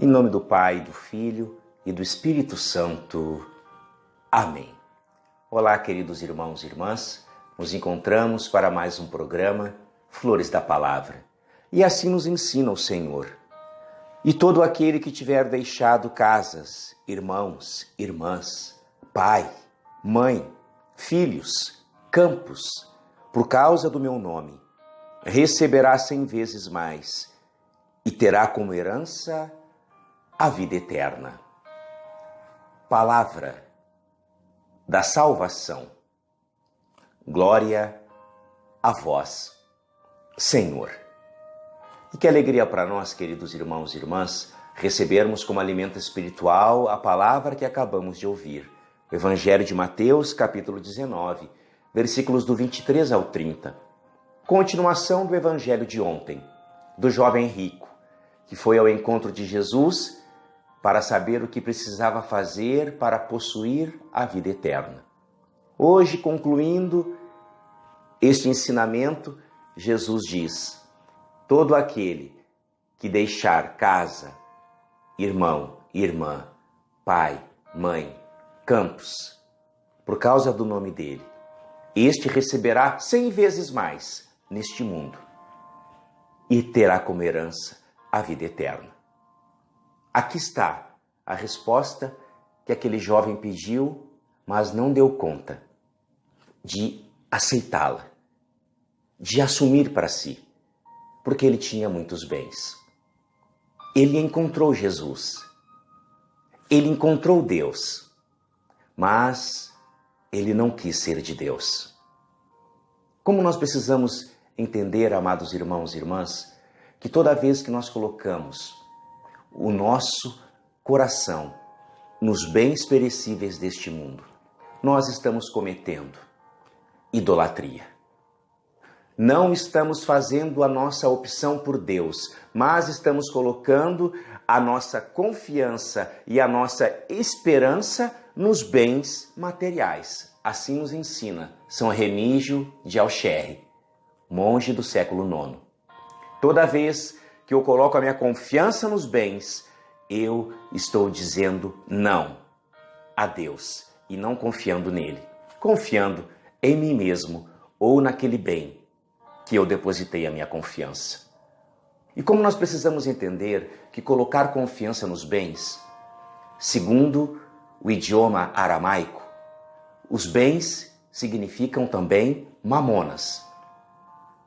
Em nome do Pai, do Filho e do Espírito Santo. Amém. Olá, queridos irmãos e irmãs. Nos encontramos para mais um programa Flores da Palavra. E assim nos ensina o Senhor. E todo aquele que tiver deixado casas, irmãos, irmãs, pai, mãe, filhos, campos, por causa do meu nome, receberá 100 vezes mais e terá como herança a vida eterna. Palavra da salvação. Glória a vós, Senhor. E que alegria para nós, queridos irmãos e irmãs, recebermos como alimento espiritual a palavra que acabamos de ouvir. Evangelho de Mateus, capítulo 19, versículos do 23 ao 30. Continuação do Evangelho de ontem, do jovem rico, que foi ao encontro de Jesus para saber o que precisava fazer para possuir a vida eterna. Hoje, concluindo este ensinamento, Jesus diz: todo aquele que deixar casa, irmão, irmã, pai, mãe, campos, por causa do nome dele, este receberá 100 vezes mais neste mundo e terá como herança a vida eterna. Aqui está a resposta que aquele jovem pediu, mas não deu conta de aceitá-la, de assumir para si, porque ele tinha muitos bens. Ele encontrou Jesus, ele encontrou Deus, mas ele não quis ser de Deus. Como nós precisamos entender, amados irmãos e irmãs, que toda vez que nós colocamos o nosso coração nos bens perecíveis deste mundo, nós estamos cometendo idolatria. Não estamos fazendo a nossa opção por Deus, mas estamos colocando a nossa confiança e a nossa esperança nos bens materiais. Assim nos ensina São Remígio de Alxerre, monge do século IX. Toda vez que eu coloco a minha confiança nos bens, eu estou dizendo não a Deus e não confiando nele, confiando em mim mesmo ou naquele bem que eu depositei a minha confiança. E como nós precisamos entender que colocar confiança nos bens, segundo o idioma aramaico, os bens significam também mamonas.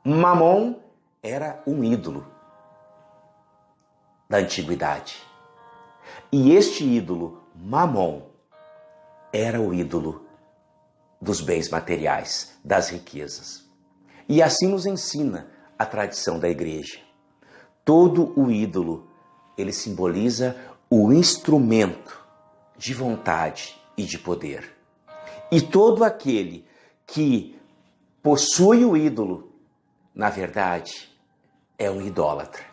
Mamon era um ídolo da antiguidade. E este ídolo, Mamon, era o ídolo dos bens materiais, das riquezas. E assim nos ensina a tradição da igreja. Todo o ídolo, ele simboliza o instrumento de vontade e de poder. E todo aquele que possui o ídolo, na verdade, é um idólatra.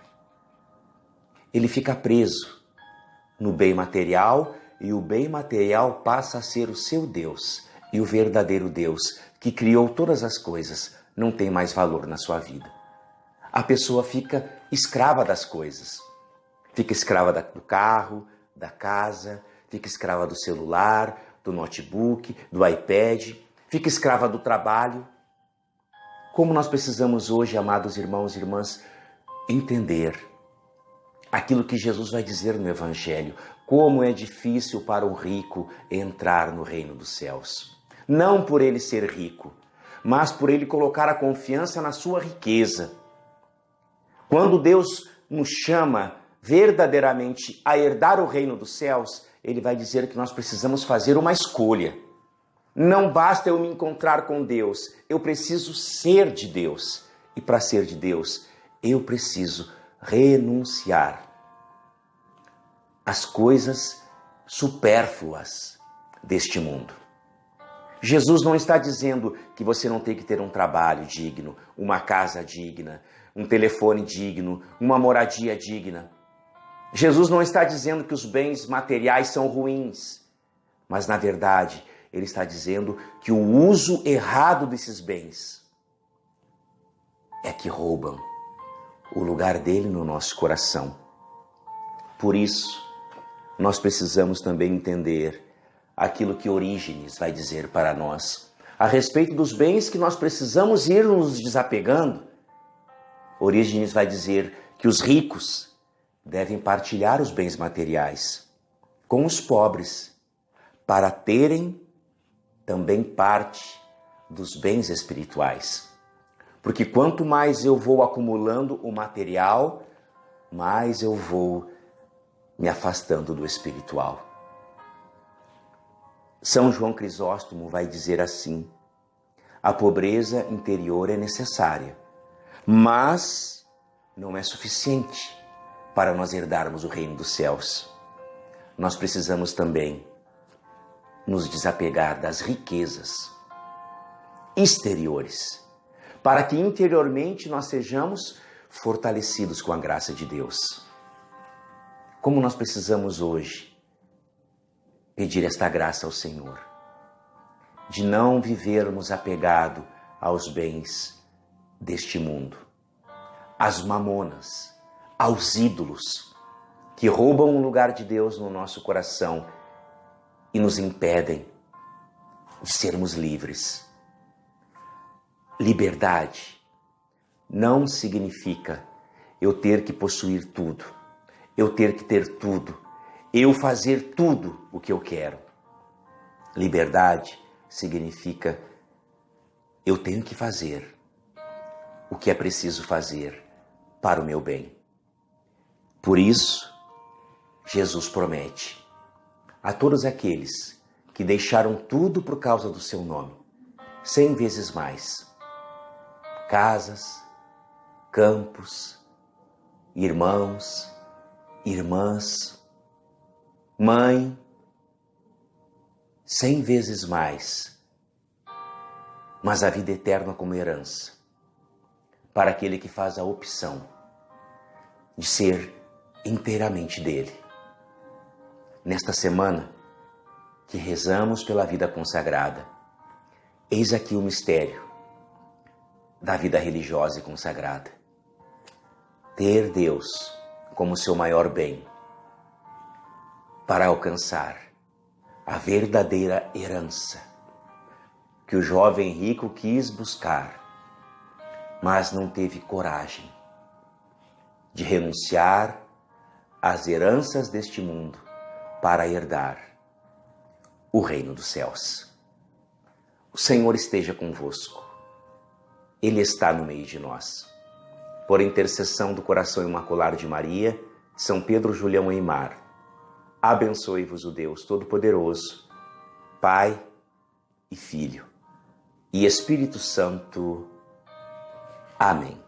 Ele fica preso no bem material e o bem material passa a ser o seu Deus. E o verdadeiro Deus, que criou todas as coisas, não tem mais valor na sua vida. A pessoa fica escrava das coisas. Fica escrava do carro, da casa, fica escrava do celular, do notebook, do iPad, fica escrava do trabalho. Como nós precisamos hoje, amados irmãos e irmãs, entender aquilo que Jesus vai dizer no Evangelho, como é difícil para o rico entrar no reino dos céus. Não por ele ser rico, mas por ele colocar a confiança na sua riqueza. Quando Deus nos chama verdadeiramente a herdar o reino dos céus, ele vai dizer que nós precisamos fazer uma escolha. Não basta eu me encontrar com Deus, eu preciso ser de Deus. E para ser de Deus, eu preciso renunciar às coisas supérfluas deste mundo. Jesus não está dizendo que você não tem que ter um trabalho digno, uma casa digna, um telefone digno, uma moradia digna. Jesus não está dizendo que os bens materiais são ruins, mas na verdade ele está dizendo que o uso errado desses bens é que roubam o lugar dele no nosso coração. Por isso, nós precisamos também entender aquilo que Orígenes vai dizer para nós a respeito dos bens que nós precisamos ir nos desapegando. Orígenes vai dizer que os ricos devem partilhar os bens materiais com os pobres, para terem também parte dos bens espirituais. Porque quanto mais eu vou acumulando o material, mais eu vou me afastando do espiritual. São João Crisóstomo vai dizer assim: a pobreza interior é necessária, mas não é suficiente para nós herdarmos o reino dos céus. Nós precisamos também nos desapegar das riquezas exteriores, para que interiormente nós sejamos fortalecidos com a graça de Deus. Como nós precisamos hoje pedir esta graça ao Senhor, de não vivermos apegado aos bens deste mundo, às mamonas, aos ídolos que roubam o lugar de Deus no nosso coração e nos impedem de sermos livres. Liberdade não significa eu ter que possuir tudo, eu ter que ter tudo, eu fazer tudo o que eu quero. Liberdade significa eu tenho que fazer o que é preciso fazer para o meu bem. Por isso, Jesus promete a todos aqueles que deixaram tudo por causa do seu nome, 100 vezes mais: casas, campos, irmãos, irmãs, mãe, 100 vezes mais, mas a vida eterna como herança, para aquele que faz a opção de ser inteiramente dele. Nesta semana que rezamos pela vida consagrada, eis aqui o mistério da vida religiosa e consagrada. Ter Deus como seu maior bem, para alcançar a verdadeira herança que o jovem rico quis buscar, mas não teve coragem de renunciar às heranças deste mundo para herdar o reino dos céus. O Senhor esteja convosco. Ele está no meio de nós. Por intercessão do coração imaculado de Maria, São Pedro Julião Eimar, abençoe-vos o Deus Todo-Poderoso, Pai e Filho e Espírito Santo. Amém.